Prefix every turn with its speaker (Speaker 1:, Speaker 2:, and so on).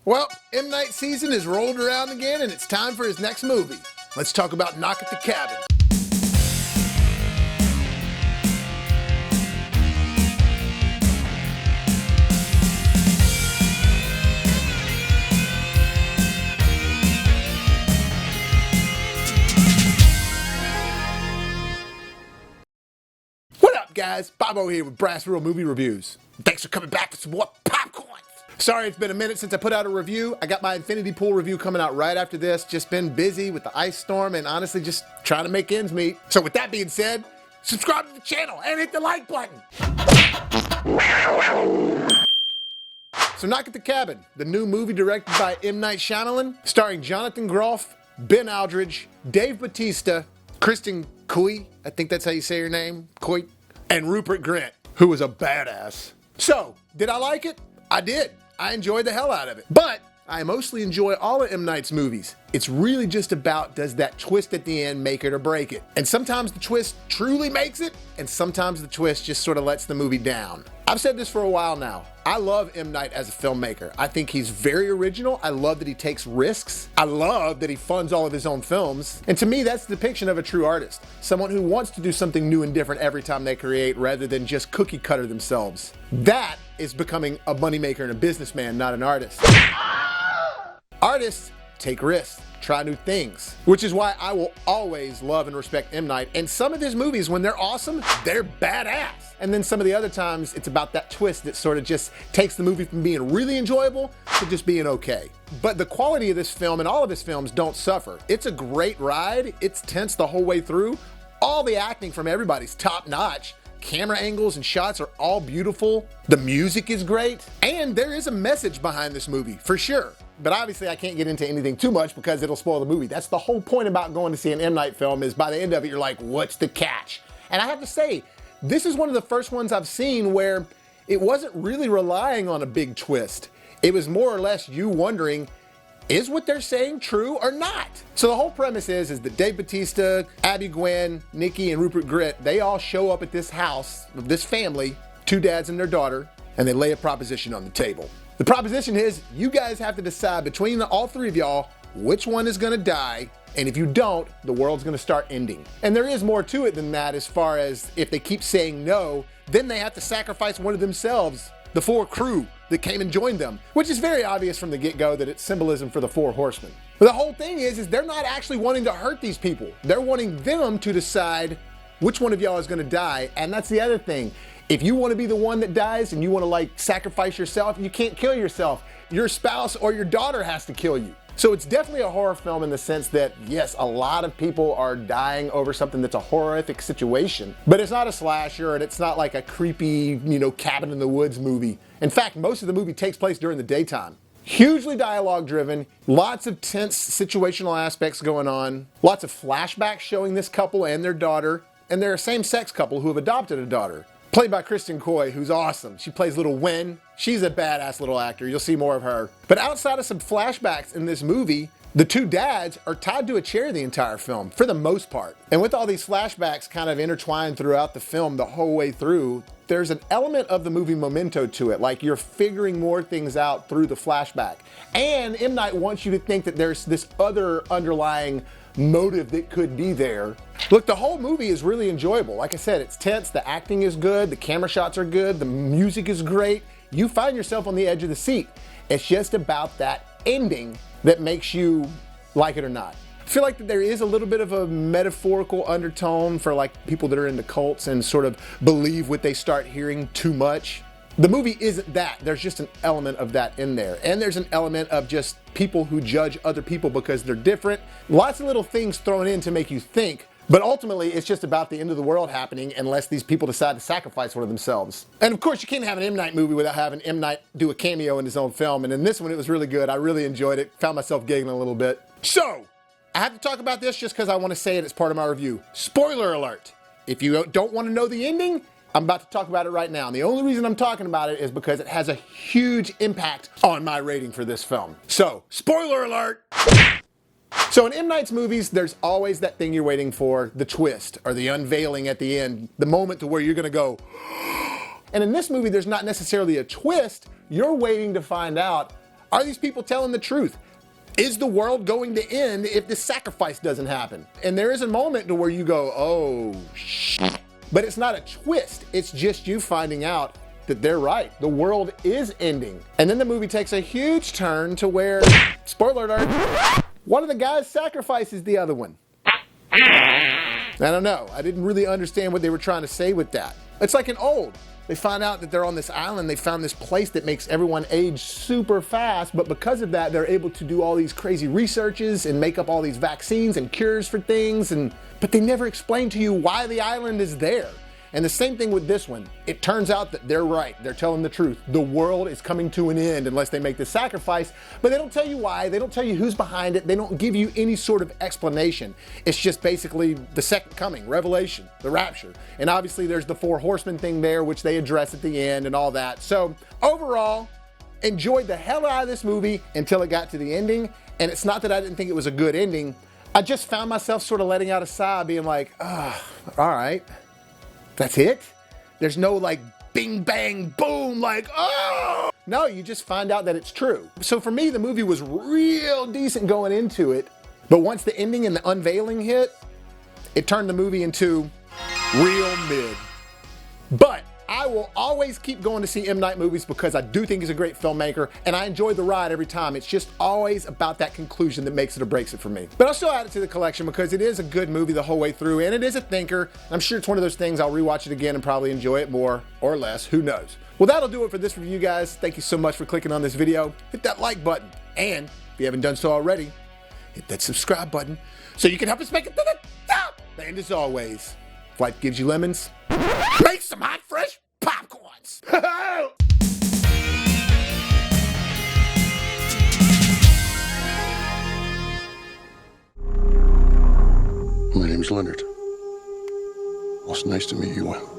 Speaker 1: Well, M. Night season has rolled around again and it's time for his next movie. Let's talk about Knock at the Cabin. What up, guys? Bobo here with BrassReel Movie Reviews. Thanks for coming back for some more popcorn. Sorry it's been a minute since I put out a review. I got my Infinity Pool review coming out right after this. Just been busy with the ice storm and honestly just trying to make ends meet. So with that being said, subscribe to the channel and hit the like button. So Knock at the Cabin, the new movie directed by M. Night Shyamalan, starring Jonathan Groff, Ben Aldridge, Dave Bautista, Kristen Cui, I think that's how you say your name, Cui, and Rupert Grint, who was a badass. So, did I like it? I did. I enjoyed the hell out of it. But I mostly enjoy all of M. Night's movies. It's really just about, does that twist at the end make it or break it? And sometimes the twist truly makes it, and sometimes the twist just sort of lets the movie down. I've said this for a while now. I love M. Night as a filmmaker. I think he's very original. I love that he takes risks. I love that he funds all of his own films. And to me, that's the depiction of a true artist. Someone who wants to do something new and different every time they create rather than just cookie cutter themselves. That is becoming a moneymaker and a businessman, not an artist. Artists take risks, try new things, which is why I will always love and respect M. Night. And some of his movies, when they're awesome, they're badass. And then some of the other times, it's about that twist that sort of just takes the movie from being really enjoyable to just being okay. But the quality of this film and all of his films don't suffer. It's a great ride. It's tense the whole way through. All the acting from everybody's top notch. Camera angles and shots are all beautiful. The music is great. And there is a message behind this movie, for sure. But obviously I can't get into anything too much because it'll spoil the movie. That's the whole point about going to see an M. Night film, is by the end of it, you're like, what's the catch? And I have to say, this is one of the first ones I've seen where it wasn't really relying on a big twist. It was more or less you wondering, is what they're saying true or not? So the whole premise is that Dave Bautista, Abby Gwen, Nikki, and Rupert Grint, they all show up at this house of this family, two dads and their daughter, and they lay a proposition on the table. The proposition is, you guys have to decide between all three of y'all which one is gonna die, and if you don't, the world's gonna start ending. And there is more to it than that, as far as if they keep saying no, then they have to sacrifice one of themselves, the four crew that came and joined them, which is very obvious from the get-go that it's symbolism for the four horsemen. But the whole thing is they're not actually wanting to hurt these people. They're wanting them to decide which one of y'all is gonna die, and that's the other thing. If you want to be the one that dies and you want to like sacrifice yourself, you can't kill yourself. Your spouse or your daughter has to kill you. So it's definitely a horror film in the sense that, yes, a lot of people are dying over something that's a horrific situation, but it's not a slasher and it's not like a creepy, cabin in the woods movie. In fact, most of the movie takes place during the daytime. Hugely dialogue driven, lots of tense situational aspects going on, lots of flashbacks showing this couple and their daughter, and they're a same-sex couple who have adopted a daughter. Played by Kristen Cui, who's awesome. She plays little Wen. She's a badass little actor. You'll see more of her. But outside of some flashbacks in this movie, the two dads are tied to a chair the entire film, for the most part. And with all these flashbacks kind of intertwined throughout the film the whole way through, there's an element of the movie memento to it, like you're figuring more things out through the flashback. And M. Night wants you to think that there's this other underlying motive that could be there. Look, the whole movie is really enjoyable. Like I said, it's tense, the acting is good, the camera shots are good, the music is great. You find yourself on the edge of the seat. It's just about that ending that makes you like it or not. I feel like that there is a little bit of a metaphorical undertone for like people that are into cults and sort of believe what they start hearing too much. The movie isn't that. There's just an element of that in there. And there's an element of just people who judge other people because they're different. Lots of little things thrown in to make you think, but ultimately it's just about the end of the world happening unless these people decide to sacrifice one of themselves. And of course you can't have an M. Night movie without having M. Night do a cameo in his own film. And in this one it was really good. I really enjoyed it. Found myself giggling a little bit. So, I have to talk about this just because I want to say it as part of my review. Spoiler alert. If you don't want to know the ending, I'm about to talk about it right now. And the only reason I'm talking about it is because it has a huge impact on my rating for this film. So, spoiler alert! So in M. Night's movies, there's always that thing you're waiting for, the twist, or the unveiling at the end, the moment to where you're gonna go, and in this movie, there's not necessarily a twist. You're waiting to find out, Are these people telling the truth? Is the world going to end if this sacrifice doesn't happen? And there is a moment to where you go, oh, shit. But it's not a twist. It's just you finding out that they're right. The world is ending. And then the movie takes a huge turn to where, spoiler alert, one of the guys sacrifices the other one. I don't know. I didn't really understand what they were trying to say with that. It's like in Old. They find out that they're on this island. They found this place that makes everyone age super fast, but because of that, they're able to do all these crazy researches and make up all these vaccines and cures for things, but they never explain to you why the island is there. And the same thing with this one. It turns out that they're right. They're telling the truth. The world is coming to an end unless they make the sacrifice, but they don't tell you why. They don't tell you who's behind it. They don't give you any sort of explanation. It's just basically the second coming, Revelation, the rapture. And obviously there's the 4 horsemen thing there, which they address at the end and all that. So overall, enjoyed the hell out of this movie until it got to the ending. And it's not that I didn't think it was a good ending. I just found myself sort of letting out a sigh, being like, all right. That's it? There's no like bing, bang, boom, like, oh! No, you just find out that it's true. So for me, the movie was real decent going into it, but once the ending and the unveiling hit, it turned the movie into real mid. But I will always keep going to see M. Night movies because I do think he's a great filmmaker and I enjoy the ride every time. It's just always about that conclusion that makes it or breaks it for me. But I'll still add it to the collection because it is a good movie the whole way through and it is a thinker. I'm sure it's one of those things I'll rewatch it again and probably enjoy it more or less, who knows. Well, that'll do it for this review, guys. Thank you so much for clicking on this video. Hit that like button and if you haven't done so already, hit that subscribe button so you can help us make it to the top. And as always, if life gives you lemons, make some hot, fresh popcorns.
Speaker 2: My name's Leonard. Well, it's nice to meet you.